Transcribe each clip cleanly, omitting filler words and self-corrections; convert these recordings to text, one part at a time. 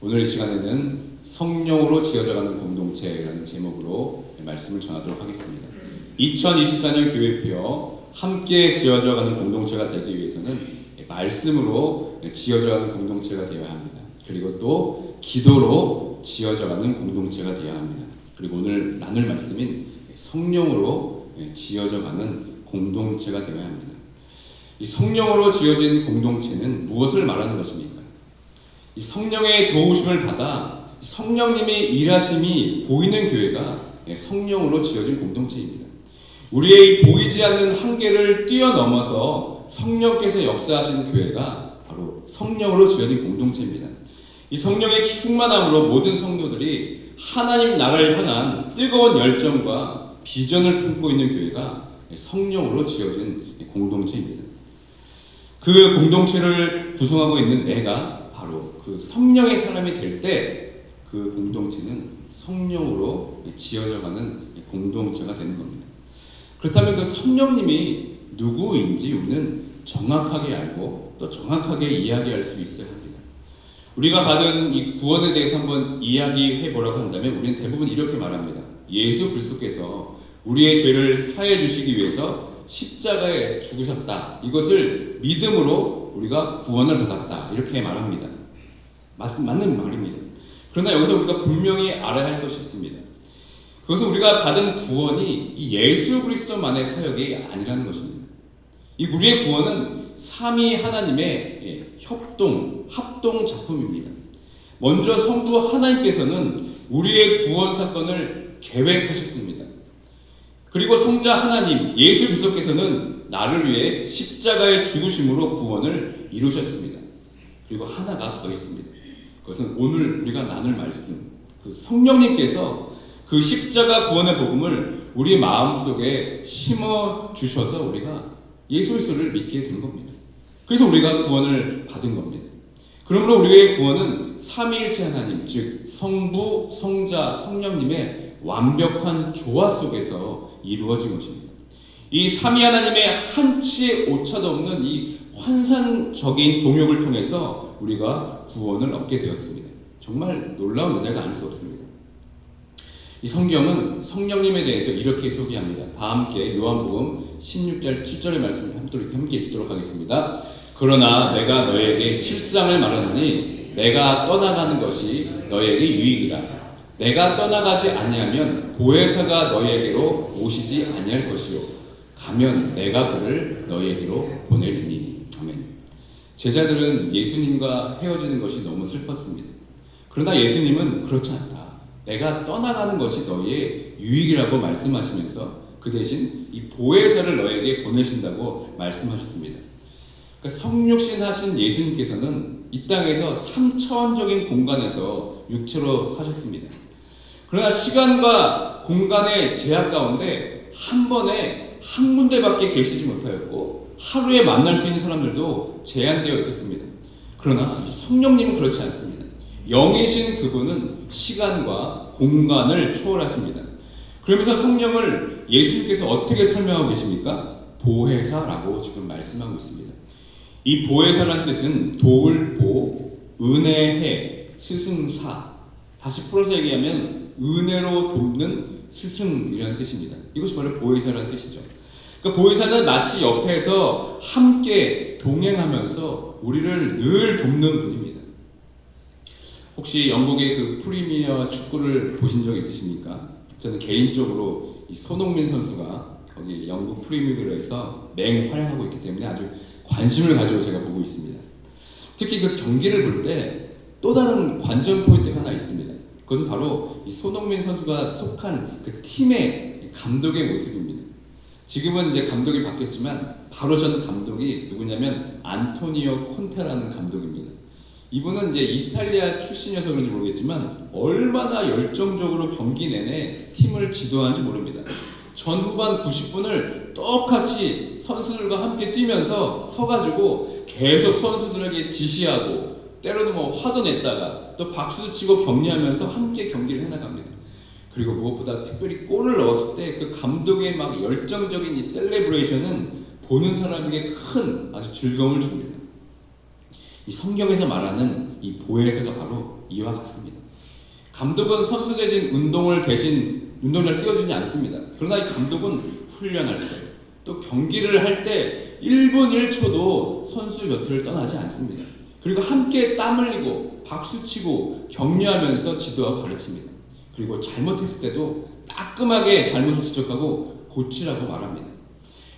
오늘 이 시간에는 성령으로 지어져가는 공동체라는 제목으로 말씀을 전하도록 하겠습니다. 2024년 교회표 함께 지어져가는 공동체가 되기 위해서는 말씀으로 지어져가는 공동체가 되어야 합니다. 그리고 또 기도로 지어져가는 공동체가 되어야 합니다. 그리고 오늘 나눌 말씀인 성령으로 지어져가는 공동체가 되어야 합니다. 이 성령으로 지어진 공동체는 무엇을 말하는 것입니까? 이 성령의 도우심을 받아 성령님의 일하심이 보이는 교회가 성령으로 지어진 공동체입니다. 우리의 보이지 않는 한계를 뛰어넘어서 성령께서 역사하신 교회가 바로 성령으로 지어진 공동체입니다. 이 성령의 충만함으로 모든 성도들이 하나님 나라를 향한 뜨거운 열정과 비전을 품고 있는 교회가 성령으로 지어진 공동체입니다. 그 공동체를 구성하고 있는 내가 바로 그 성령의 사람이 될 때 그 공동체는 성령으로 지어져가는 공동체가 되는 겁니다. 그렇다면 그 성령님이 누구인지 우리는 정확하게 알고 또 정확하게 이야기할 수 있어야 합니다. 우리가 받은 이 구원에 대해서 한번 이야기해 보라고 한다면 우리는 대부분 이렇게 말합니다. 예수 그리스도께서 우리의 죄를 사해 주시기 위해서 십자가에 죽으셨다. 이것을 믿음으로 우리가 구원을 받았다. 이렇게 말합니다. 맞는 말입니다. 그러나 여기서 우리가 분명히 알아야 할 것이 있습니다. 그것은 우리가 받은 구원이 이 예수 그리스도만의 사역이 아니라는 것입니다. 이 우리의 구원은 삼위 하나님의 합동 작품입니다. 먼저 성부 하나님께서는 우리의 구원 사건을 계획하셨습니다. 그리고 성자 하나님 예수 그리스도께서는 나를 위해 십자가의 죽으심으로 구원을 이루셨습니다. 그리고 하나가 더 있습니다. 그것은 오늘 우리가 나눌 말씀, 그 성령님께서 그 십자가 구원의 복음을 우리 마음속에 심어 주셔서 우리가 예수 그리스도를 믿게 된 겁니다. 그래서 우리가 구원을 받은 겁니다. 그러므로 우리의 구원은 삼위일체 하나님, 즉 성부, 성자, 성령님의 완벽한 조화 속에서 이루어진 것입니다. 이 삼위 하나님의 한치의 오차도 없는 이 환상적인 동역을 통해서 우리가 구원을 얻게 되었습니다. 정말 놀라운 은혜가 아닐 수 없습니다. 이 성경은 성령님에 대해서 이렇게 소개합니다. 다 함께 요한복음 16절 7절의 말씀을 함께 읽도록 하겠습니다. 그러나 내가 너에게 실상을 말하노니 내가 떠나가는 것이 너에게 유익이라. 내가 떠나가지 아니하면 보혜사가 너에게로 오시지 아니할 것이요 가면 내가 그를 너에게로 보내리니. 아멘. 제자들은 예수님과 헤어지는 것이 너무 슬펐습니다. 그러나 예수님은 그렇지 않다. 내가 떠나가는 것이 너희의 유익이라고 말씀하시면서 그 대신 이 보혜사를 너에게 보내신다고 말씀하셨습니다. 그러니까 성육신 하신 예수님께서는 이 땅에서 3차원적인 공간에서 육체로 사셨습니다. 그러나 시간과 공간의 제약 가운데 한 번에 한 군데밖에 계시지 못하였고 하루에 만날 수 있는 사람들도 제한되어 있었습니다. 그러나 성령님은 그렇지 않습니다. 영이신 그분은 시간과 공간을 초월하십니다. 그러면서 성령을 예수님께서 어떻게 설명하고 계십니까? 보혜사라고 지금 말씀하고 있습니다. 이 보혜사라는 뜻은 도울 보, 은혜해, 스승사. 다시 풀어서 얘기하면 은혜로 돕는 스승이라는 뜻입니다. 이것이 바로 보혜사라는 뜻이죠. 그러니까 보혜사는 마치 옆에서 함께 동행하면서 우리를 늘 돕는 분입니다. 혹시 영국의 그 프리미어 축구를 보신 적 있으십니까? 저는 개인적으로 이 손흥민 선수가 거기 영국 프리미어리그에서 맹활약하고 있기 때문에 아주 관심을 가지고 제가 보고 있습니다. 특히 그 경기를 볼 때 또 다른 관전 포인트가 하나 있습니다. 그것은 바로 이 손흥민 선수가 속한 그 팀의 감독의 모습입니다. 지금은 이제 감독이 바뀌었지만 바로 전 감독이 누구냐면 안토니오 콘테라는 감독입니다. 이분은 이제 이탈리아 출신이어서 그런지 모르겠지만 얼마나 열정적으로 경기 내내 팀을 지도하는지 모릅니다. 전 후반 90분을 똑같이 선수들과 함께 뛰면서 서가지고 계속 선수들에게 지시하고 때로는 뭐 화도 냈다가 또 박수도 치고 격려하면서 함께 경기를 해나갑니다. 그리고 무엇보다 특별히 골을 넣었을 때 그 감독의 막 열정적인 이 셀레브레이션은 보는 사람에게 큰 아주 즐거움을 줍니다. 이 성경에서 말하는 이 보혜사가 바로 이와 같습니다. 감독은 선수 대신 운동을 대신 운동장을 띄워주지 않습니다. 그러나 이 감독은 훈련할 때, 또 경기를 할 때 1분 1초도 선수 곁을 떠나지 않습니다. 그리고 함께 땀 흘리고 박수치고 격려하면서 지도하고 가르칩니다. 그리고 잘못했을 때도 따끔하게 잘못을 지적하고 고치라고 말합니다.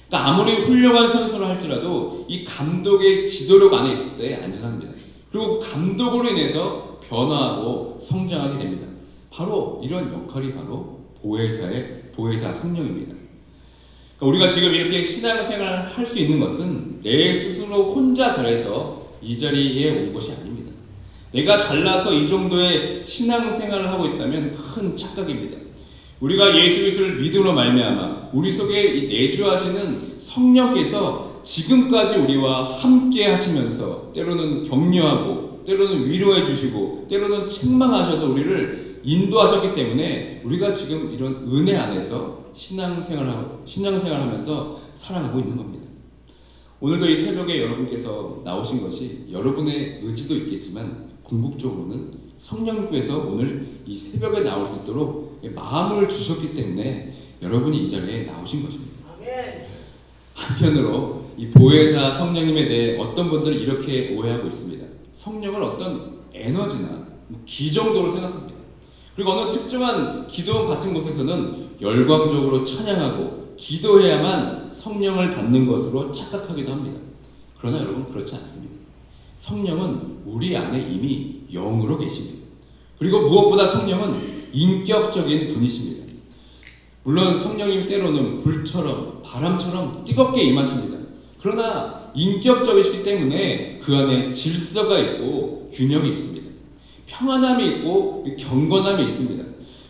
그러니까 아무리 훌륭한 선수를 할지라도 이 감독의 지도력 안에 있을 때 안전합니다. 그리고 감독으로 인해서 변화하고 성장하게 됩니다. 바로 이런 역할이 바로 보혜사 성령입니다. 그러니까 우리가 지금 이렇게 신앙생활을 할 수 있는 것은 내 스스로 혼자 잘해서 이 자리에 온 것이 아닙니다. 내가 잘나서 이 정도의 신앙생활을 하고 있다면 큰 착각입니다. 우리가 예수 그리스도를 믿음으로 말미암아 우리 속에 이 내주하시는 성령께서 지금까지 우리와 함께 하시면서 때로는 격려하고 때로는 위로해 주시고 때로는 책망하셔서 우리를 인도하셨기 때문에 우리가 지금 이런 은혜 안에서 신앙생활하면서 살아가고 있는 겁니다. 오늘도 이 새벽에 여러분께서 나오신 것이 여러분의 의지도 있겠지만 궁극적으로는 성령님께서 오늘 이 새벽에 나올 수 있도록 마음을 주셨기 때문에 여러분이 이 자리에 나오신 것입니다. 한편으로 이 보혜사 성령님에 대해 어떤 분들은 이렇게 오해하고 있습니다. 성령을 어떤 에너지나 기 정도로 생각합니다. 그리고 어느 특정한 기도 같은 곳에서는 열광적으로 찬양하고 기도해야만 성령을 받는 것으로 착각하기도 합니다. 그러나 여러분 그렇지 않습니다. 성령은 우리 안에 이미 영으로 계십니다. 그리고 무엇보다 성령은 인격적인 분이십니다. 물론 성령님 때로는 불처럼 바람처럼 뜨겁게 임하십니다. 그러나 인격적이시기 때문에 그 안에 질서가 있고 균형이 있습니다. 평안함이 있고 경건함이 있습니다.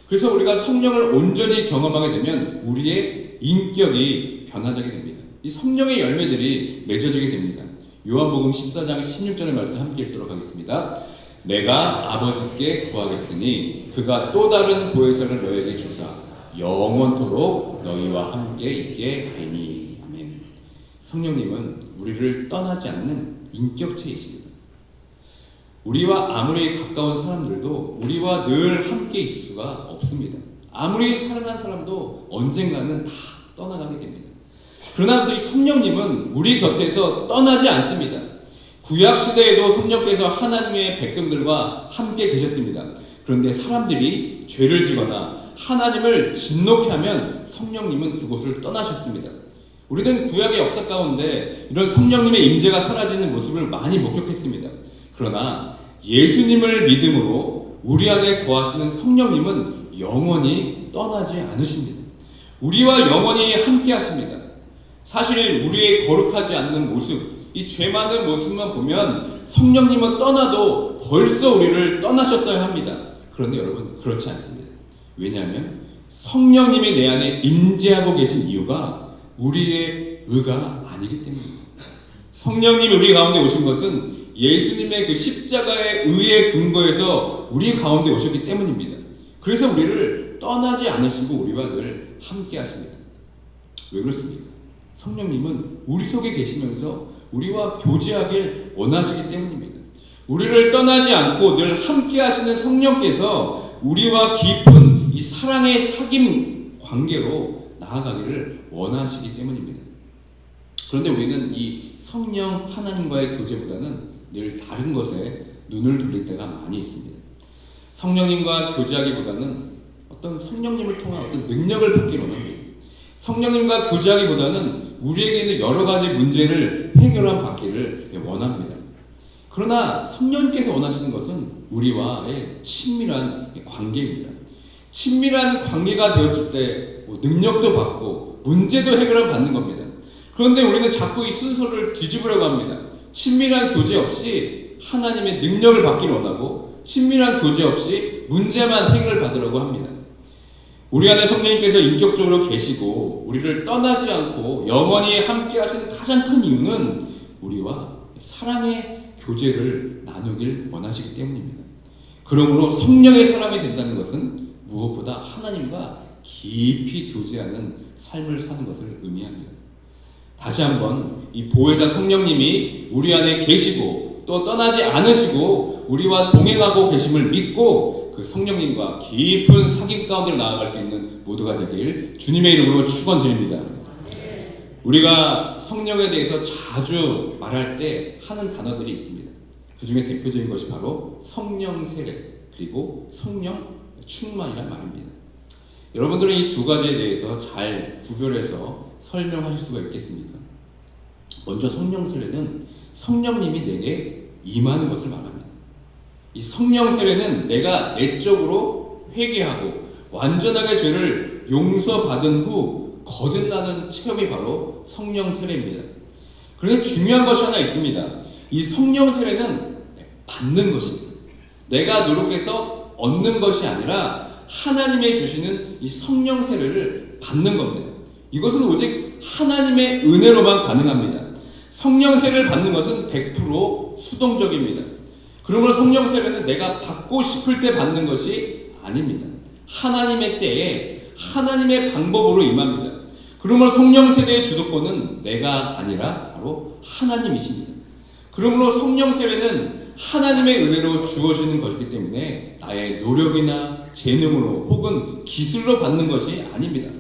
그래서 우리가 성령을 온전히 경험하게 되면 우리의 인격이 변화되게 됩니다. 이 성령의 열매들이 맺어지게 됩니다. 요한복음 14장 16절의 말씀 함께 읽도록 하겠습니다. 내가 아버지께 구하겠으니 그가 또 다른 보혜사를 너에게 주사 영원토록 너희와 함께 있게 하리니. 아멘. 성령님은 우리를 떠나지 않는 인격체이십니다. 우리와 아무리 가까운 사람들도 우리와 늘 함께 있을 수가 없습니다. 아무리 사랑한 사람도 언젠가는 다 떠나가게 됩니다. 그러나 이 성령님은 우리 곁에서 떠나지 않습니다. 구약시대에도 성령께서 하나님의 백성들과 함께 계셨습니다. 그런데 사람들이 죄를 지거나 하나님을 진노케 하면 성령님은 그곳을 떠나셨습니다. 우리는 구약의 역사 가운데 이런 성령님의 임재가 사라지는 모습을 많이 목격했습니다. 그러나 예수님을 믿음으로 우리 안에 거하시는 성령님은 영원히 떠나지 않으십니다. 우리와 영원히 함께 하십니다. 사실 우리의 거룩하지 않는 모습, 이 죄 많은 모습만 보면 성령님은 떠나도 벌써 우리를 떠나셨어야 합니다. 그런데 여러분 그렇지 않습니다. 왜냐하면 성령님이 내 안에 임재하고 계신 이유가 우리의 의가 아니기 때문입니다. 성령님이 우리 가운데 오신 것은 예수님의 그 십자가의 의에 근거해서 우리 가운데 오셨기 때문입니다. 그래서 우리를 떠나지 않으시고 우리와 늘 함께 하십니다. 왜 그렇습니까? 성령님은 우리 속에 계시면서 우리와 교제하길 원하시기 때문입니다. 우리를 떠나지 않고 늘 함께 하시는 성령께서 우리와 깊은 이 사랑의 사귐 관계로 나아가기를 원하시기 때문입니다. 그런데 우리는 이 성령 하나님과의 교제보다는 늘 다른 것에 눈을 돌릴 때가 많이 있습니다. 성령님과 교제하기보다는 어떤 성령님을 통한 어떤 능력을 받기를 원합니다. 성령님과 교제하기보다는 우리에게 있는 여러 가지 문제를 해결한 받기를 원합니다. 그러나 성령님께서 원하시는 것은 우리와의 친밀한 관계입니다. 친밀한 관계가 되었을 때 능력도 받고 문제도 해결을 받는 겁니다. 그런데 우리는 자꾸 이 순서를 뒤집으려고 합니다. 친밀한 교제 없이 하나님의 능력을 받기를 원하고 친밀한 교제 없이 문제만 해결을 받으려고 합니다. 우리 안에 성령님께서 인격적으로 계시고 우리를 떠나지 않고 영원히 함께 하시는 가장 큰 이유는 우리와 사랑의 교제를 나누길 원하시기 때문입니다. 그러므로 성령의 사람이 된다는 것은 무엇보다 하나님과 깊이 교제하는 삶을 사는 것을 의미합니다. 다시 한번 이 보혜사 성령님이 우리 안에 계시고 또 떠나지 않으시고 우리와 동행하고 계심을 믿고 그 성령님과 깊은 사귐 가운데로 나아갈 수 있는 모두가 되길 주님의 이름으로 축원드립니다. 우리가 성령에 대해서 자주 말할 때 하는 단어들이 있습니다. 그 중에 대표적인 것이 바로 성령 세례 그리고 성령 충만이란 말입니다. 여러분들은 이 두 가지에 대해서 잘 구별해서 설명하실 수가 있겠습니까? 먼저 성령 세례는 성령님이 내게 임하는 것을 말합니다. 이 성령 세례는 내가 내적으로 회개하고 완전하게 죄를 용서받은 후 거듭나는 체험이 바로 성령 세례입니다. 그런데 중요한 것이 하나 있습니다. 이 성령 세례는 받는 것입니다. 내가 노력해서 얻는 것이 아니라 하나님의 주시는 이 성령 세례를 받는 겁니다. 이것은 오직 하나님의 은혜로만 가능합니다. 성령 세례를 받는 것은 100% 수동적입니다. 그러므로 성령 세례는 내가 받고 싶을 때 받는 것이 아닙니다. 하나님의 때에 하나님의 방법으로 임합니다. 그러므로 성령 세례의 주도권은 내가 아니라 바로 하나님이십니다. 그러므로 성령 세례는 하나님의 은혜로 주어지는 것이기 때문에 나의 노력이나 재능으로 혹은 기술로 받는 것이 아닙니다.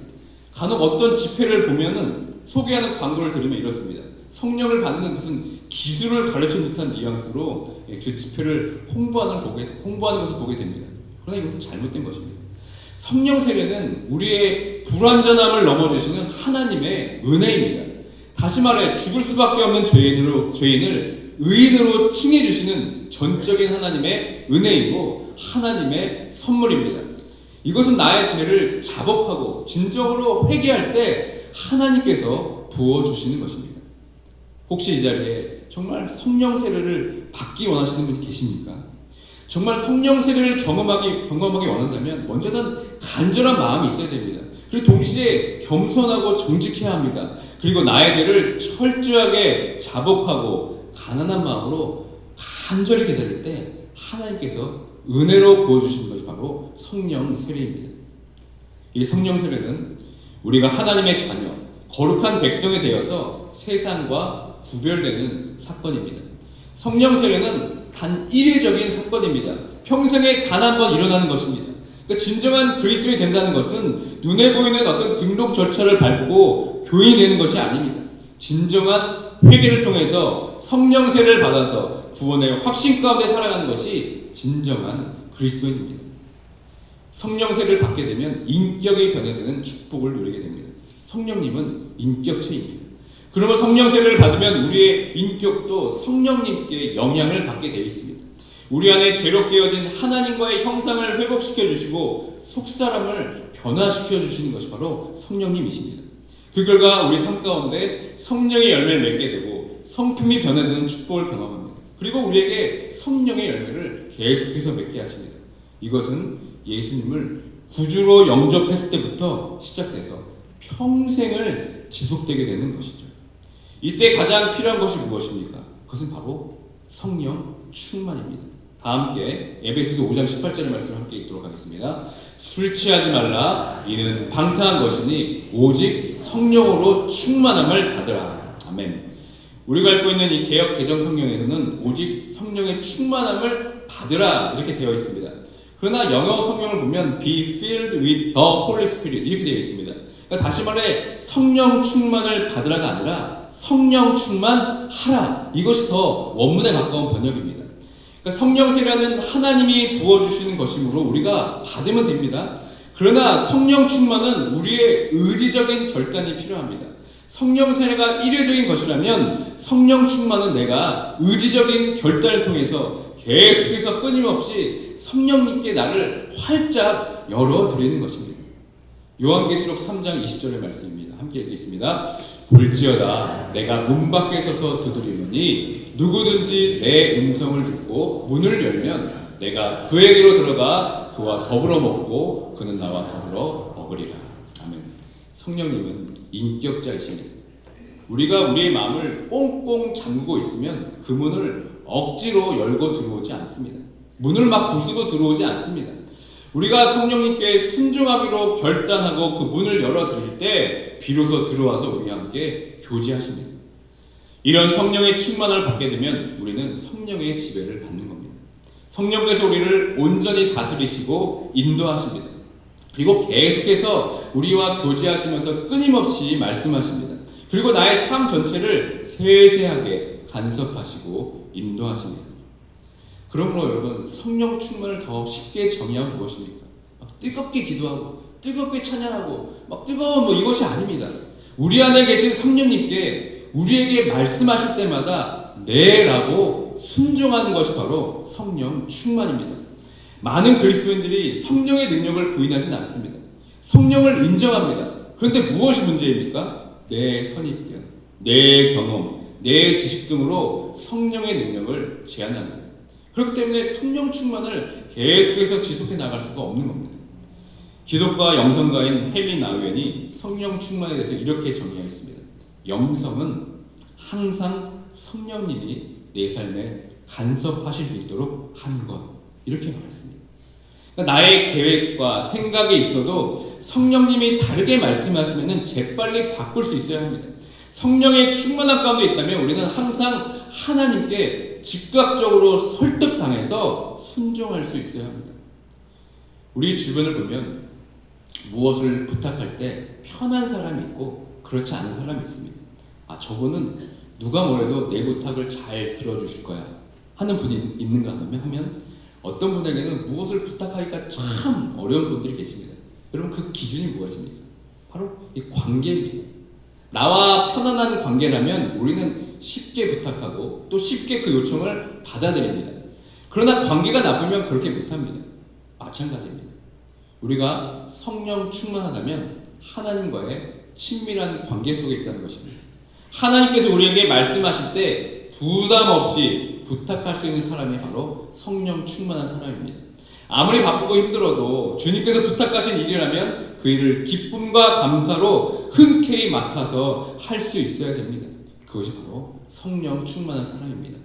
간혹 어떤 집회를 보면은 소개하는 광고를 들으면 이렇습니다. 성령을 받는 무슨 기술을 가르친 듯한 뉘앙스로 그 집회를 홍보하는 것을 보게 됩니다. 그러나 이것은 잘못된 것입니다. 성령 세례는 우리의 불완전함을 넘어주시는 하나님의 은혜입니다. 다시 말해 죽을 수밖에 없는 죄인을 의인으로 칭해주시는 전적인 하나님의 은혜이고 하나님의 선물입니다. 이것은 나의 죄를 자복하고 진정으로 회개할 때 하나님께서 부어주시는 것입니다. 혹시 이 자리에 정말 성령 세례를 받기 원하시는 분이 계십니까? 정말 성령 세례를 경험하기 원한다면 먼저는 간절한 마음이 있어야 됩니다. 그리고 동시에 겸손하고 정직해야 합니다. 그리고 나의 죄를 철저하게 자복하고 가난한 마음으로 간절히 기다릴 때 하나님께서 은혜로 부어주시는 것이 바로 성령 세례입니다. 이 성령 세례는 우리가 하나님의 자녀, 거룩한 백성이 되어서 세상과 구별되는 사건입니다. 성령 세례는 단 이례적인 사건입니다. 평생에 단 한 번 일어나는 것입니다. 그러니까 진정한 그리스도인이 된다는 것은 눈에 보이는 어떤 등록 절차를 밟고 교인이 되는 것이 아닙니다. 진정한 회개를 통해서 성령 세례를 받아서 구원의 확신 가운데 살아가는 것이 진정한 그리스도인입니다. 성령 세례를 받게 되면 인격이 변화되는 축복을 누리게 됩니다. 성령님은 인격체입니다. 그러면 성령 세례를 받으면 우리의 인격도 성령님께 영향을 받게 되어 있습니다. 우리 안에 죄로 깨어진 하나님과의 형상을 회복시켜 주시고 속사람을 변화시켜 주시는 것이 바로 성령님이십니다. 그 결과 우리 삶 가운데 성령의 열매를 맺게 되고 성품이 변화되는 축복을 경험합니다. 그리고 우리에게 성령의 열매를 계속해서 맺게 하십니다. 이것은 예수님을 구주로 영접했을 때부터 시작돼서 평생을 지속되게 되는 것이죠. 이때 가장 필요한 것이 무엇입니까? 그것은 바로 성령 충만입니다. 다 함께 에베소서 5장 18절의 말씀을 함께 읽도록 하겠습니다. 술 취하지 말라. 이는 방탕한 것이니 오직 성령으로 충만함을 받으라. 아멘. 우리가 읽고 있는 이 개역 개정 성경에서는 오직 성령의 충만함을 받으라 이렇게 되어 있습니다. 그러나 영어 성경을 보면 be filled with the Holy Spirit 이렇게 되어 있습니다. 그러니까 다시 말해 성령 충만을 받으라가 아니라 성령 충만하라. 이것이 더 원문에 가까운 번역입니다. 그러니까 성령 세례는 하나님이 부어주시는 것이므로 우리가 받으면 됩니다. 그러나 성령 충만은 우리의 의지적인 결단이 필요합니다. 성령 세례가 이례적인 것이라면 성령 충만은 내가 의지적인 결단을 통해서 계속해서 끊임없이 성령님께 나를 활짝 열어드리는 것입니다. 요한계시록 3장 20절의 말씀입니다. 함께 읽겠습니다. 볼지어다 내가 문 밖에 서서 두드리노니 누구든지 내 음성을 듣고 문을 열면 내가 그에게로 들어가 그와 더불어 먹고 그는 나와 더불어 먹으리라. 아멘. 성령님은 인격자이십니다. 우리가 우리의 마음을 꽁꽁 잠그고 있으면 그 문을 억지로 열고 들어오지 않습니다. 문을 막 부수고 들어오지 않습니다. 우리가 성령님께 순종하기로 결단하고 그 문을 열어드릴 때 비로소 들어와서 우리와 함께 교제하십니다. 이런 성령의 충만을 받게 되면 우리는 성령의 지배를 받는 겁니다. 성령께서 우리를 온전히 다스리시고 인도하십니다. 그리고 계속해서 우리와 교제하시면서 끊임없이 말씀하십니다. 그리고 나의 삶 전체를 세세하게 간섭하시고 인도하십니다. 그러므로 여러분, 성령 충만을 더 쉽게 정의하면 무엇입니까? 막 뜨겁게 기도하고 뜨겁게 찬양하고 막 뜨거운 이것이 아닙니다. 우리 안에 계신 성령님께 우리에게 말씀하실 때마다 네라고 순종하는 것이 바로 성령 충만입니다. 많은 그리스도인들이 성령의 능력을 부인하지는 않습니다. 성령을 인정합니다. 그런데 무엇이 문제입니까? 내 선입견, 내 경험, 내 지식 등으로 성령의 능력을 제한합니다. 그렇기 때문에 성령 충만을 계속해서 지속해 나갈 수가 없는 겁니다. 기독과 영성가인 헨리 나우엔이 성령 충만에 대해서 이렇게 정의하였습니다. 영성은 항상 성령님이 내 삶에 간섭하실 수 있도록 하는 것, 이렇게 말했습니다. 그러니까 나의 계획과 생각에 있어도 성령님이 다르게 말씀하시면 재빨리 바꿀 수 있어야 합니다. 성령의 충만한 가운데 있다면 우리는 항상 하나님께 즉각적으로 설득당해서 순종할 수 있어야 합니다. 우리 주변을 보면 무엇을 부탁할 때 편한 사람이 있고 그렇지 않은 사람이 있습니다. 저분은 누가 뭐래도 내 부탁을 잘 들어주실 거야 하는 분이 있는가 하면 어떤 분에게는 무엇을 부탁하기가 참 어려운 분들이 계십니다. 여러분, 그 기준이 무엇입니까? 바로 이 관계입니다. 나와 편안한 관계라면 우리는 쉽게 부탁하고 또 쉽게 그 요청을 받아들입니다. 그러나 관계가 나쁘면 그렇게 못합니다. 마찬가지입니다. 우리가 성령 충만하다면 하나님과의 친밀한 관계 속에 있다는 것입니다. 하나님께서 우리에게 말씀하실 때 부담 없이 부탁할 수 있는 사람이 바로 성령 충만한 사람입니다. 아무리 바쁘고 힘들어도 주님께서 부탁하신 일이라면 그 일을 기쁨과 감사로 흔쾌히 맡아서 할 수 있어야 됩니다. 그것이 바로 성령 충만한 사람입니다.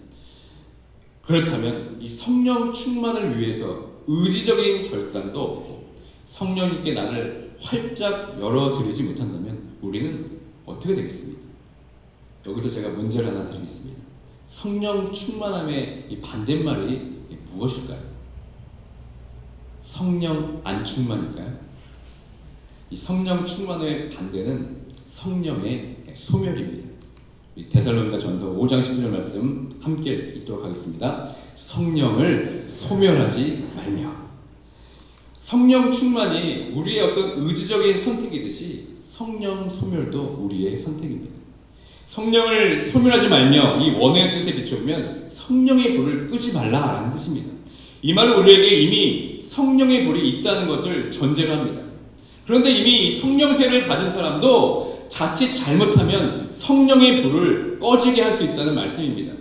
그렇다면 이 성령 충만을 위해서 의지적인 결단도 없고 성령님께 나를 활짝 열어드리지 못한다면 우리는 어떻게 되겠습니까? 여기서 제가 문제를 하나 드리겠습니다. 성령 충만함의 이 반대말이 무엇일까요? 성령 안 충만일까요? 이 성령 충만의 반대는 성령의 소멸입니다. 데살로니가 전서 5장 10절 말씀 함께 읽도록 하겠습니다. 성령을 소멸하지 말며. 성령 충만이 우리의 어떤 의지적인 선택이듯이 성령 소멸도 우리의 선택입니다. 성령을 소멸하지 말며 이 원의 뜻에 비춰보면 성령의 불을 끄지 말라라는 뜻입니다. 이 말은 우리에게 이미 성령의 불이 있다는 것을 전제로 합니다. 그런데 이미 성령세를 받은 사람도 자칫 잘못하면 성령의 불을 꺼지게 할 수 있다는 말씀입니다.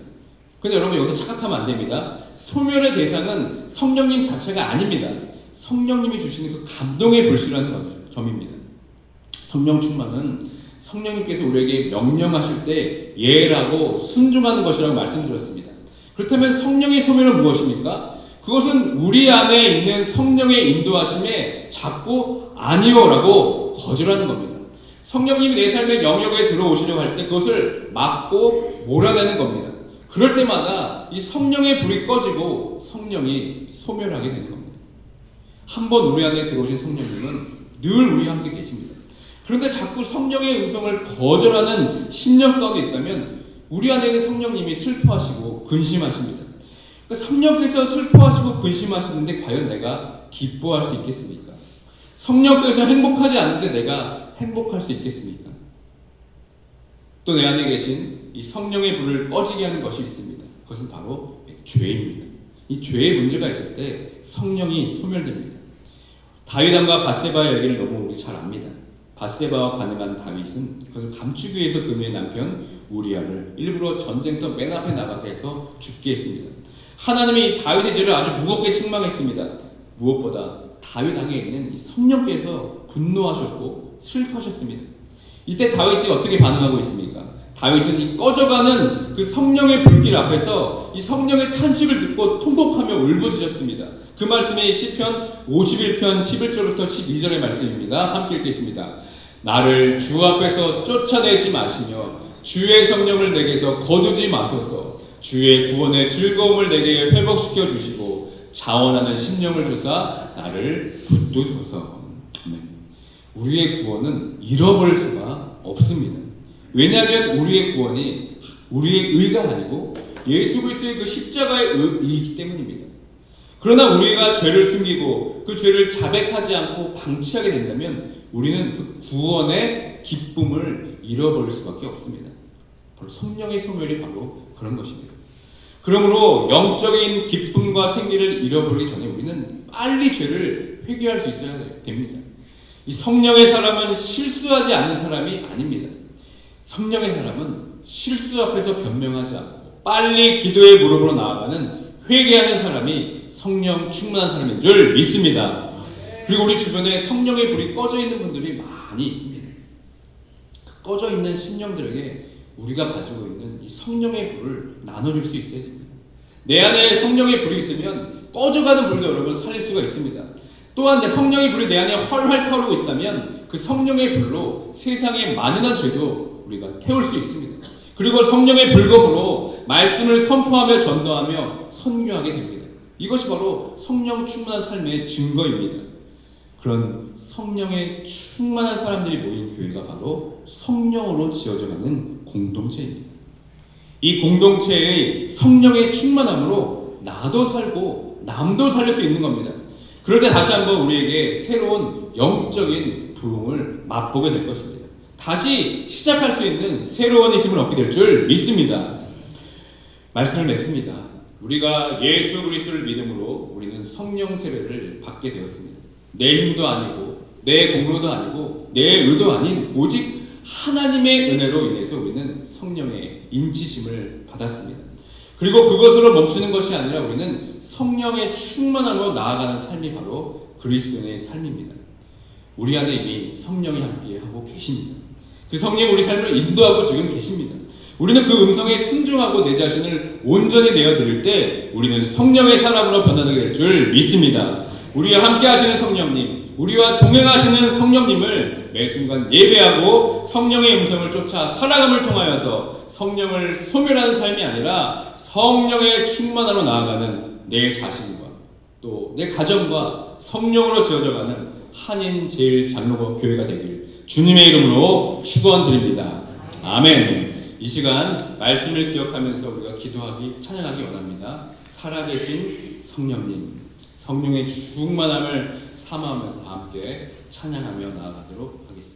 그런데 여러분, 여기서 착각하면 안 됩니다. 소멸의 대상은 성령님 자체가 아닙니다. 성령님이 주시는 그 감동의 불씨라는 점입니다. 성령 충만은 성령님께서 우리에게 명령하실 때 예라고 순종하는 것이라고 말씀드렸습니다. 그렇다면 성령의 소멸은 무엇입니까? 그것은 우리 안에 있는 성령의 인도하심에 자꾸 아니요라고 거절하는 겁니다. 성령님이 내 삶의 영역에 들어오시려고 할 때 그것을 막고 몰아내는 겁니다. 그럴 때마다 이 성령의 불이 꺼지고 성령이 소멸하게 되는 겁니다. 한번 우리 안에 들어오신 성령님은 늘 우리와 함께 계십니다. 그런데 자꾸 성령의 음성을 거절하는 신념 가운데 있다면 우리 안에 있는 성령님이 슬퍼하시고 근심하십니다. 그러니까 성령께서 슬퍼하시고 근심하시는데 과연 내가 기뻐할 수 있겠습니까? 성령께서 행복하지 않는데 내가 행복할 수 있겠습니까? 또 내 안에 계신 이 성령의 불을 꺼지게 하는 것이 있습니다. 그것은 바로 죄입니다. 이 죄의 문제가 있을 때 성령이 소멸됩니다. 다윗 왕과 밧세바의 얘기를 너무 우리 잘 압니다. 밧세바와 가늠한 다윗은 그것을 감추기 위해서 그의 남편 우리아를 일부러 전쟁터 맨 앞에 나가게 해서 죽게 했습니다. 하나님이 다윗의 죄를 아주 무겁게 책망했습니다. 무엇보다 다윗 왕에 있는 이 성령께서 분노하셨고 슬퍼하셨습니다. 이때 다윗이 어떻게 반응하고 있습니까? 다윗은 이 꺼져가는 그 성령의 불길 앞에서 이 성령의 탄식을 듣고 통곡하며 울부짖었습니다. 그 말씀이 시편 51편 11절부터 12절의 말씀입니다. 함께 읽겠습니다. 나를 주 앞에서 쫓아내지 마시며 주의 성령을 내게서 거두지 마소서. 주의 구원의 즐거움을 내게 회복시켜 주시고 자원하는 심령을 주사 나를 붙드소서. 아멘. 우리의 구원은 잃어버릴 수가 없습니다. 왜냐하면 우리의 구원이 우리의 의가 아니고 예수 그리스도의 그 십자가의 의이기 때문입니다. 그러나 우리가 죄를 숨기고 그 죄를 자백하지 않고 방치하게 된다면 우리는 그 구원의 기쁨을 잃어버릴 수밖에 없습니다. 바로 성령의 소멸이 바로 그런 것입니다. 그러므로 영적인 기쁨과 생기를 잃어버리기 전에 우리는 빨리 죄를 회개할 수 있어야 됩니다. 이 성령의 사람은 실수하지 않는 사람이 아닙니다. 성령의 사람은 실수 앞에서 변명하지 않고 빨리 기도의 무릎으로 나아가는 회개하는 사람이 성령 충만한 사람인 줄 믿습니다. 그리고 우리 주변에 성령의 불이 꺼져 있는 분들이 많이 있습니다. 그 꺼져 있는 심령들에게 우리가 가지고 있는 이 성령의 불을 나눠줄 수 있어야 됩니다. 내 안에 성령의 불이 있으면 꺼져가는 불도 여러분 살릴 수가 있습니다. 또한 성령의 불이 내 안에 활활 타오르고 있다면 그 성령의 불로 세상의 만연한 죄도 우리가 태울 수 있습니다. 그리고 성령의 불검으로 말씀을 선포하며 전도하며 선교하게 됩니다. 이것이 바로 성령 충만한 삶의 증거입니다. 그런 성령의 충만한 사람들이 모인 교회가 바로 성령으로 지어져가는 공동체입니다. 이 공동체의 성령의 충만함으로 나도 살고 남도 살릴 수 있는 겁니다. 그럴 때 다시 한번 우리에게 새로운 영적인 부흥을 맛보게 될 것입니다. 다시 시작할 수 있는 새로운 힘을 얻게 될 줄 믿습니다. 말씀을 맺습니다. 우리가 예수 그리스도를 믿음으로 우리는 성령 세례를 받게 되었습니다. 내 힘도 아니고 내 공로도 아니고 내 의도 아닌 오직 하나님의 은혜로 인해서 우리는 성령의 인치심을 받았습니다. 그리고 그것으로 멈추는 것이 아니라 우리는 성령의 충만함으로 나아가는 삶이 바로 그리스도인의 삶입니다. 우리 안에 이미 성령이 함께하고 계십니다. 그 성령이 우리 삶을 인도하고 지금 계십니다. 우리는 그 음성에 순종하고 내 자신을 온전히 내어드릴 때 우리는 성령의 사람으로 변화되게 될 줄 믿습니다. 우리와 함께 하시는 성령님, 우리와 동행하시는 성령님을 매 순간 예배하고 성령의 음성을 쫓아 살아감을 통하여서 성령을 소멸하는 삶이 아니라 성령의 충만함으로 나아가는 내 자신과 또 내 가정과 성령으로 지어져가는 한인 제일장로교회가 되길 주님의 이름으로 축원드립니다. 아멘. 이 시간 말씀을 기억하면서 우리가 기도하기, 찬양하기 원합니다. 살아계신 성령님, 성령의 충만함을 사모하면서 함께 찬양하며 나아가도록 하겠습니다.